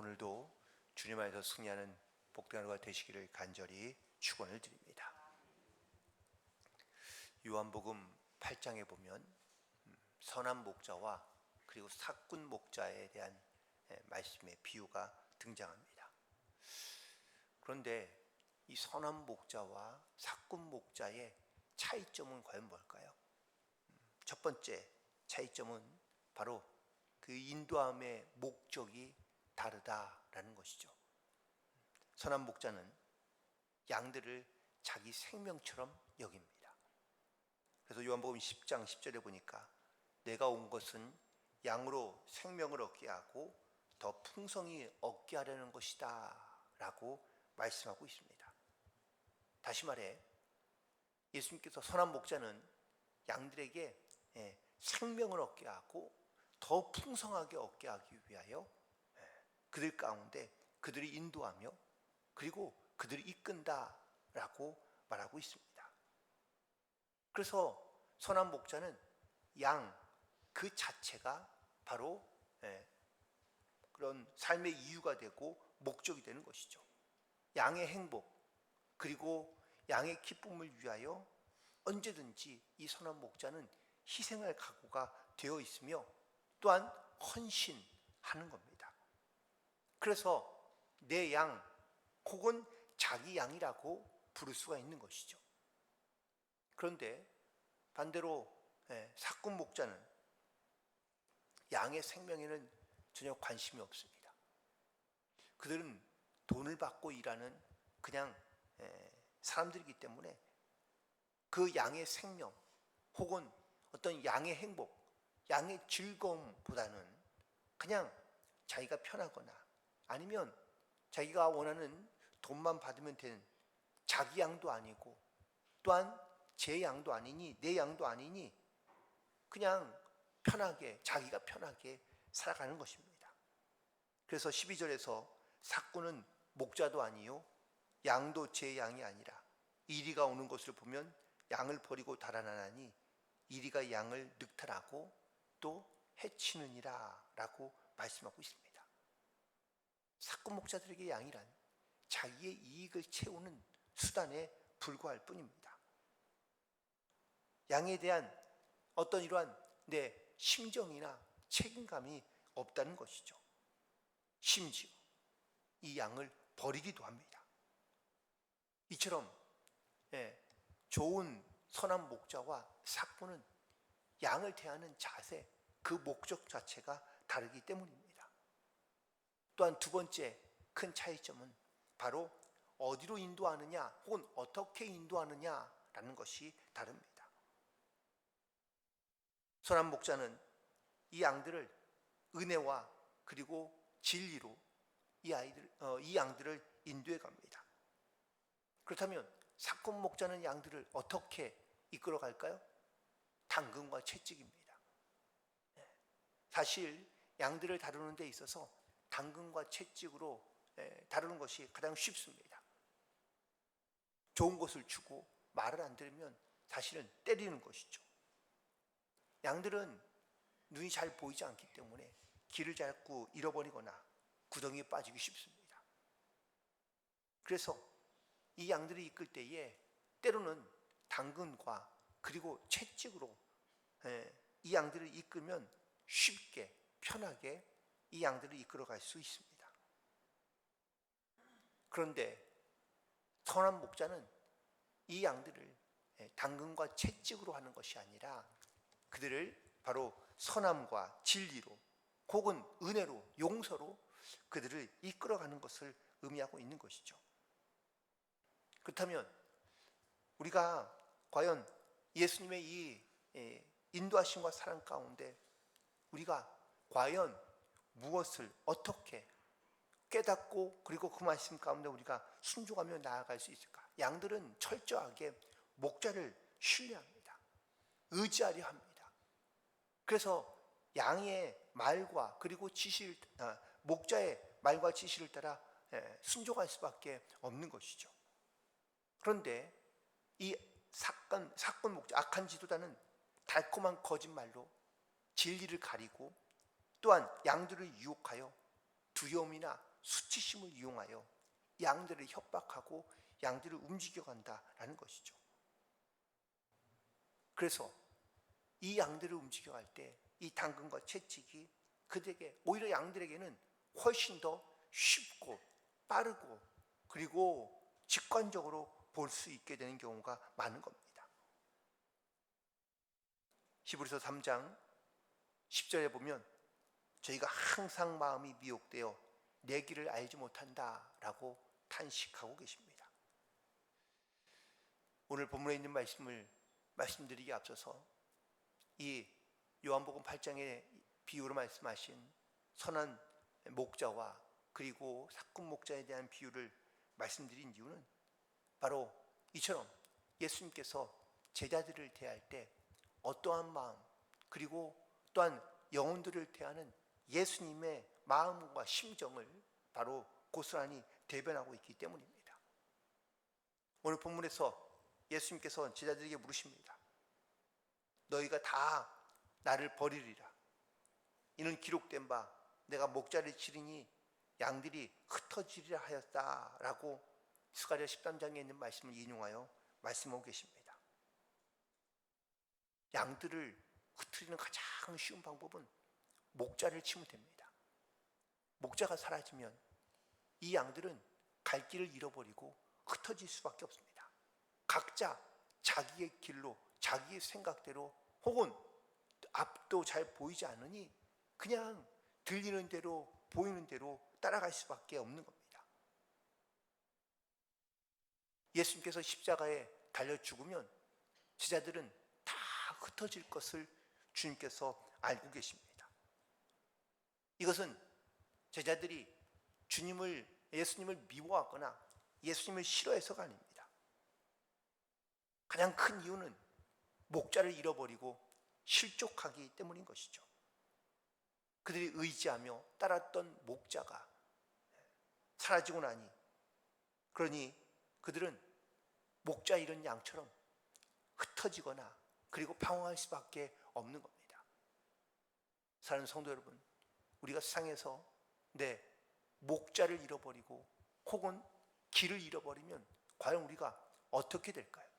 오늘도 주님 안에서 승리하는 복된 하루가 되시기를 간절히 축원을 드립니다. 요한복음 8장에 보면 선한 목자와 그리고 사꾼 목자에 대한 말씀의 비유가 등장합니다. 그런데 이 선한 목자와 사꾼 목자의 차이점은 과연 뭘까요? 첫 번째 차이점은 바로 그 인도함의 목적이 다르다라는 것이죠. 선한 목자는 양들을 자기 생명처럼 여깁니다. 그래서 요한복음 10장 10절에 보니까 내가 온 것은 양으로 생명을 얻게 하고 더 풍성히 얻게 하려는 것이다 라고 말씀하고 있습니다. 다시 말해 예수님께서 선한 목자는 양들에게 생명을 얻게 하고 더 풍성하게 얻게 하기 위하여 그들 가운데 그들을 인도하며 그리고 그들을 이끈다라고 말하고 있습니다. 그래서 선한 목자는 양 그 자체가 바로 그런 삶의 이유가 되고 목적이 되는 것이죠. 양의 행복 그리고 양의 기쁨을 위하여 언제든지 이 선한 목자는 희생할 각오가 되어 있으며 또한 헌신하는 겁니다. 그래서 내 양 혹은 자기 양이라고 부를 수가 있는 것이죠. 그런데 반대로 사꾼 목자는 양의 생명에는 전혀 관심이 없습니다. 그들은 돈을 받고 일하는 그냥 사람들이기 때문에 그 양의 생명 혹은 어떤 양의 행복, 양의 즐거움보다는 그냥 자기가 편하거나 아니면 자기가 원하는 돈만 받으면 되는 자기 양도 아니고 또한 제 양도 아니니 내 양도 아니니 그냥 편하게 자기가 편하게 살아가는 것입니다. 그래서 12절에서 사꾼은 목자도 아니요 양도 제 양이 아니라 이리가 오는 것을 보면 양을 버리고 달아나니 이리가 양을 늑탈하고 또 해치느니라 라고 말씀하고 있습니다. 사꾼 목자들에게 양이란 자기의 이익을 채우는 수단에 불과할 뿐입니다. 양에 대한 어떤 이러한 내 심정이나 책임감이 없다는 것이죠. 심지어 이 양을 버리기도 합니다. 이처럼 좋은 선한 목자와 사꾼은 양을 대하는 자세, 그 목적 자체가 다르기 때문입니다. 또한 두 번째 큰 차이점은 바로 어디로 인도하느냐 혹은 어떻게 인도하느냐라는 것이 다릅니다. 선한 목자는 이 양들을 은혜와 그리고 진리로 이 양들을 인도해 갑니다. 그렇다면 사꾼 목자는 양들을 어떻게 이끌어 갈까요? 당근과 채찍입니다. 사실 양들을 다루는 데 있어서 당근과 채찍으로 다루는 것이 가장 쉽습니다. 좋은 것을 주고 말을 안 들으면 사실은 때리는 것이죠. 양들은 눈이 잘 보이지 않기 때문에 길을 자꾸 잃어버리거나 구덩이에 빠지기 쉽습니다. 그래서 이 양들을 이끌 때에 때로는 당근과 그리고 채찍으로 이 양들을 이끌면 쉽게 편하게 이 양들을 이끌어갈 수 있습니다. 그런데 선한 목자는 이 양들을 당근과 채찍으로 하는 것이 아니라 그들을 바로 선함과 진리로 혹은 은혜로 용서로 그들을 이끌어가는 것을 의미하고 있는 것이죠. 그렇다면 우리가 과연 예수님의 이 인도하심과 사랑 가운데 우리가 과연 무엇을 어떻게 깨닫고 그리고 그 말씀 가운데 우리가 순종하며 나아갈 수 있을까? 양들은 철저하게 목자를 신뢰합니다. 의지하려 합니다. 그래서 양의 말과 그리고 목자의 말과 지시를 따라 순종할 수밖에 없는 것이죠. 그런데 이 사꾼 목자, 악한 지도자는 달콤한 거짓말로 진리를 가리고 또한 양들을 유혹하여 두려움이나 수치심을 이용하여 양들을 협박하고 양들을 움직여간다라는 것이죠. 그래서 이 양들을 움직여갈 때 이 당근과 채찍이 그들에게, 오히려 양들에게는 훨씬 더 쉽고 빠르고 그리고 직관적으로 볼 수 있게 되는 경우가 많은 겁니다. 히브리서 3장 10절에 보면 저희가 항상 마음이 미혹되어 내 길을 알지 못한다라고 탄식하고 계십니다. 오늘 본문에 있는 말씀을 말씀드리기 앞서서 이 요한복음 8장의 비유로 말씀하신 선한 목자와 그리고 삭군 목자에 대한 비유를 말씀드린 이유는 바로 이처럼 예수님께서 제자들을 대할 때 어떠한 마음, 그리고 또한 영혼들을 대하는 예수님의 마음과 심정을 바로 고스란히 대변하고 있기 때문입니다. 오늘 본문에서 예수님께서 제자들에게 물으십니다. 너희가 다 나를 버리리라. 이는 기록된 바 내가 목자를 치리니 양들이 흩어지리라 하였다라고 스가랴 13장에 있는 말씀을 인용하여 말씀하고 계십니다. 양들을 흩트리는 가장 쉬운 방법은 목자를 치면 됩니다. 목자가 사라지면 이 양들은 갈 길을 잃어버리고 흩어질 수밖에 없습니다. 각자 자기의 길로, 자기의 생각대로, 혹은 앞도 잘 보이지 않으니 그냥 들리는 대로, 보이는 대로 따라갈 수밖에 없는 겁니다. 예수님께서 십자가에 달려 죽으면 제자들은 다 흩어질 것을 주님께서 알고 계십니다. 이것은 제자들이 예수님을 미워하거나 예수님을 싫어해서가 아닙니다. 가장 큰 이유는 목자를 잃어버리고 실족하기 때문인 것이죠. 그들이 의지하며 따랐던 목자가 사라지고 나니, 그러니 그들은 목자 잃은 양처럼 흩어지거나 그리고 방황할 수밖에 없는 겁니다. 사랑하는 성도 여러분, 우리가 세상에서 내 목자를 잃어버리고 혹은 길을 잃어버리면 과연 우리가 어떻게 될까요?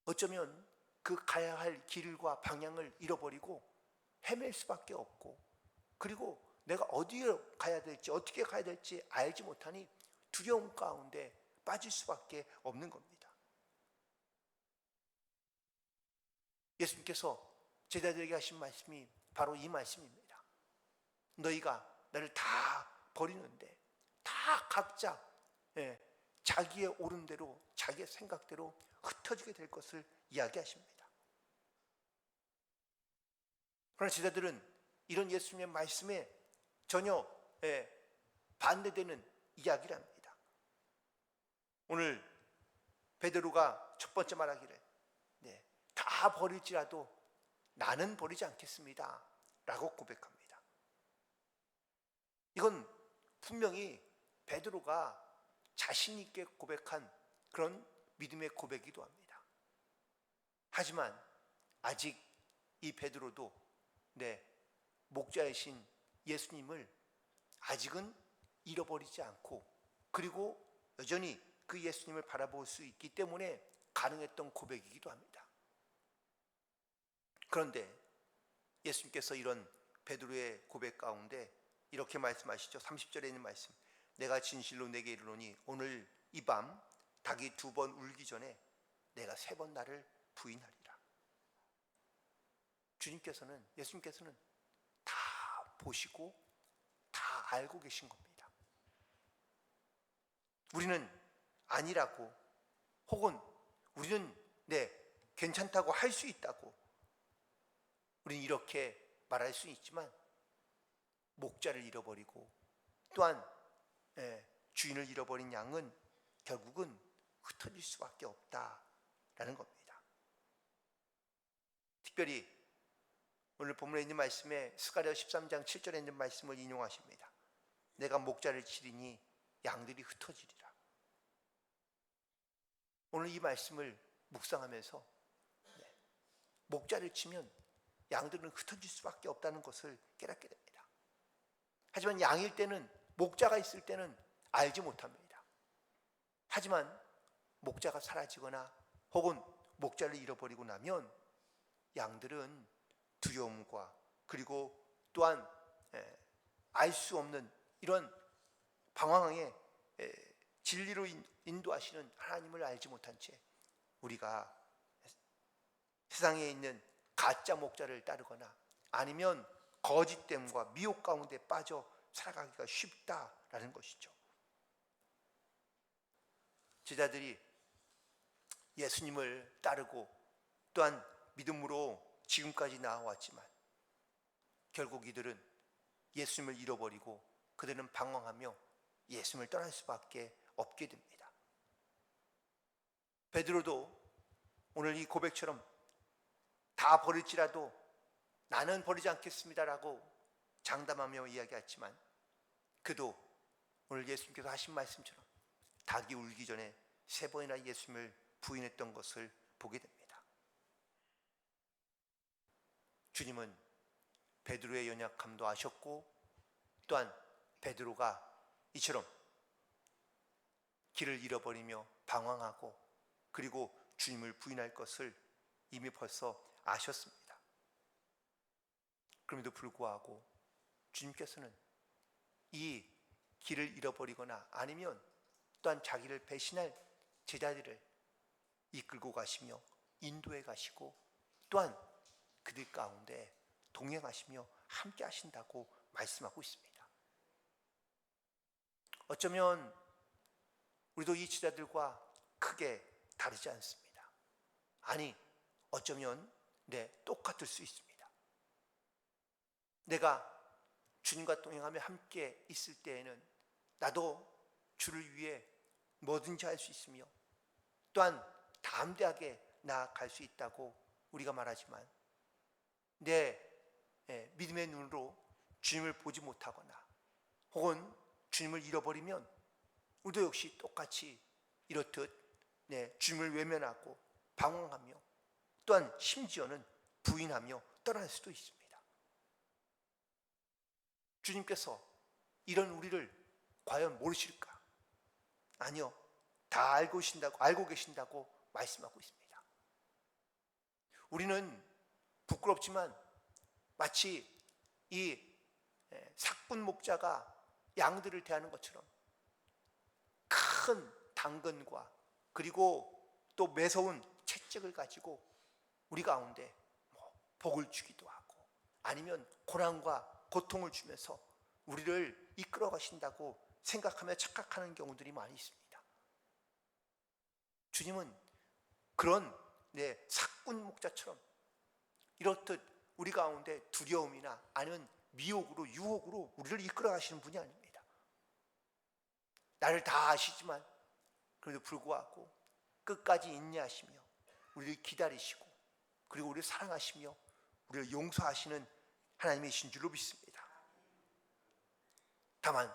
어쩌면 그 가야 할 길과 방향을 잃어버리고 헤맬 수밖에 없고, 그리고 내가 어디로 가야 될지, 어떻게 가야 될지 알지 못하니 두려움 가운데 빠질 수밖에 없는 겁니다. 예수님께서 제자들에게 하신 말씀이 바로 이 말씀입니다. 너희가 나를 다 버리는데 다 각자 자기의 옳은 대로, 자기의 생각대로 흩어지게 될 것을 이야기하십니다. 그러나 제자들은 이런 예수님의 말씀에 전혀 반대되는 이야기를 합니다. 오늘 베드로가 첫 번째 말하기를 다 버릴지라도 나는 버리지 않겠습니다 라고 고백합니다. 이건 분명히 베드로가 자신 있게 고백한 그런 믿음의 고백이기도 합니다. 하지만 아직 이 베드로도 목자이신 예수님을 아직은 잃어버리지 않고, 그리고 여전히 그 예수님을 바라볼 수 있기 때문에 가능했던 고백이기도 합니다. 그런데 예수님께서 이런 베드로의 고백 가운데 이렇게 말씀하시죠. 30절에 있는 말씀, 내가 진실로 내게 이르노니 오늘 이 밤 닭이 2번 울기 전에 내가 3번 나를 부인하리라. 예수님께서는 다 보시고 다 알고 계신 겁니다. 우리는 아니라고, 혹은 우리는 괜찮다고 할 수 있다고 우리는 이렇게 말할 수 있지만, 목자를 잃어버리고 또한 주인을 잃어버린 양은 결국은 흩어질 수밖에 없다라는 겁니다. 특별히 오늘 본문에 있는 말씀에 스가랴 13장 7절에 있는 말씀을 인용하십니다. 내가 목자를 치리니 양들이 흩어지리라. 오늘 이 말씀을 묵상하면서 목자를 치면 양들은 흩어질 수밖에 없다는 것을 깨닫게 됩니다. 하지만 양일 때는, 목자가 있을 때는 알지 못합니다. 하지만 목자가 사라지거나 혹은 목자를 잃어버리고 나면 양들은 두려움과 그리고 또한 알 수 없는 이런 방황에 진리로 인도하시는 하나님을 알지 못한 채 우리가 세상에 있는 가짜 목자를 따르거나 아니면 거짓됨과 미혹 가운데 빠져 살아가기가 쉽다라는 것이죠. 제자들이 예수님을 따르고 또한 믿음으로 지금까지 나아왔지만 결국 이들은 예수님을 잃어버리고 그들은 방황하며 예수님을 떠날 수밖에 없게 됩니다. 베드로도 오늘 이 고백처럼 다 버릴지라도 나는 버리지 않겠습니다라고 장담하며 이야기했지만 그도 오늘 예수님께서 하신 말씀처럼 닭이 울기 전에 3번이나 예수님을 부인했던 것을 보게 됩니다. 주님은 베드로의 연약함도 아셨고 또한 베드로가 이처럼 길을 잃어버리며 방황하고 그리고 주님을 부인할 것을 이미 벌써 아셨습니다. 그럼에도 불구하고 주님께서는 이 길을 잃어버리거나 아니면 또한 자기를 배신할 제자들을 이끌고 가시며 인도해 가시고 또한 그들 가운데 동행하시며 함께 하신다고 말씀하고 있습니다. 어쩌면 우리도 이 제자들과 크게 다르지 않습니다. 아니, 어쩌면 똑같을 수 있습니다. 내가 주님과 동행하며 함께 있을 때에는 나도 주를 위해 뭐든지 할 수 있으며 또한 담대하게 나아갈 수 있다고 우리가 말하지만 내 믿음의 눈으로 주님을 보지 못하거나 혹은 주님을 잃어버리면 우리도 역시 똑같이 이렇듯 주님을 외면하고 방황하며 또한 심지어는 부인하며 떠날 수도 있습니다. 주님께서 이런 우리를 과연 모르실까? 아니요, 다 알고 계신다고 말씀하고 있습니다. 우리는 부끄럽지만 마치 이 삭군 목자가 양들을 대하는 것처럼 큰 당근과 그리고 또 매서운 채찍을 가지고 우리 가운데 복을 주기도 하고 아니면 고난과 고통을 주면서 우리를 이끌어 가신다고 생각하며 착각하는 경우들이 많이 있습니다. 주님은 그런 삭군 목자처럼 이렇듯 우리 가운데 두려움이나 아니면 미혹으로 유혹으로 우리를 이끌어 가시는 분이 아닙니다. 나를 다 아시지만 그래도 불구하고 끝까지 인내하시며 우리를 기다리시고 그리고 우리를 사랑하시며 우리를 용서하시는 하나님이신 줄로 믿습니다. 다만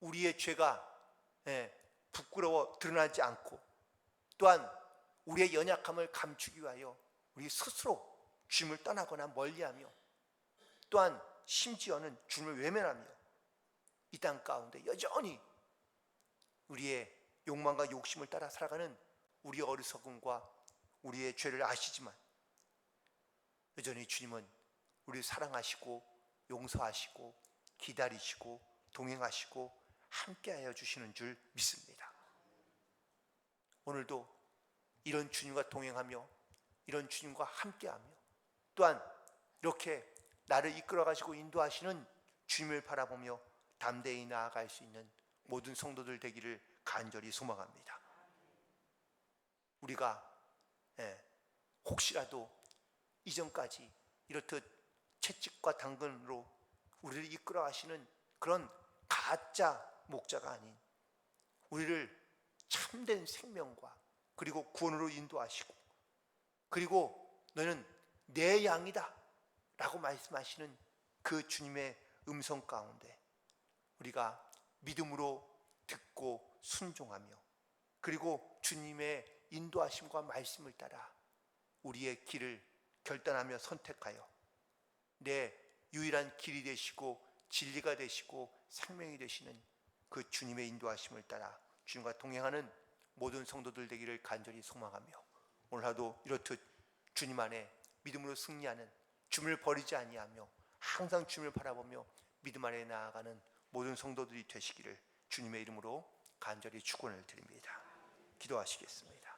우리의 죄가 부끄러워 드러나지 않고 또한 우리의 연약함을 감추기 위하여 우리 스스로 주님을 떠나거나 멀리하며 또한 심지어는 주님을 외면하며 이 땅 가운데 여전히 우리의 욕망과 욕심을 따라 살아가는 우리의 어리석음과 우리의 죄를 아시지만 여전히 주님은 우리를 사랑하시고 용서하시고 기다리시고 동행하시고 함께하여 주시는 줄 믿습니다. 오늘도 이런 주님과 동행하며 이런 주님과 함께하며 또한 이렇게 나를 이끌어가시고 인도하시는 주님을 바라보며 담대히 나아갈 수 있는 모든 성도들 되기를 간절히 소망합니다. 우리가 혹시라도 이전까지 이렇듯 채찍과 당근으로 우리를 이끌어 가시는 그런 가짜 목자가 아닌 우리를 참된 생명과 그리고 구원으로 인도하시고 그리고 너는 내 양이다 라고 말씀하시는 그 주님의 음성 가운데 우리가 믿음으로 듣고 순종하며 그리고 주님의 인도하심과 말씀을 따라 우리의 길을 결단하며 선택하여 내 유일한 길이 되시고 진리가 되시고 생명이 되시는 그 주님의 인도하심을 따라 주님과 동행하는 모든 성도들 되기를 간절히 소망하며, 오늘 하루 이렇듯 주님 안에 믿음으로 승리하는, 주님을 버리지 아니하며 항상 주님을 바라보며 믿음 안에 나아가는 모든 성도들이 되시기를 주님의 이름으로 간절히 축원을 드립니다. 기도하시겠습니다.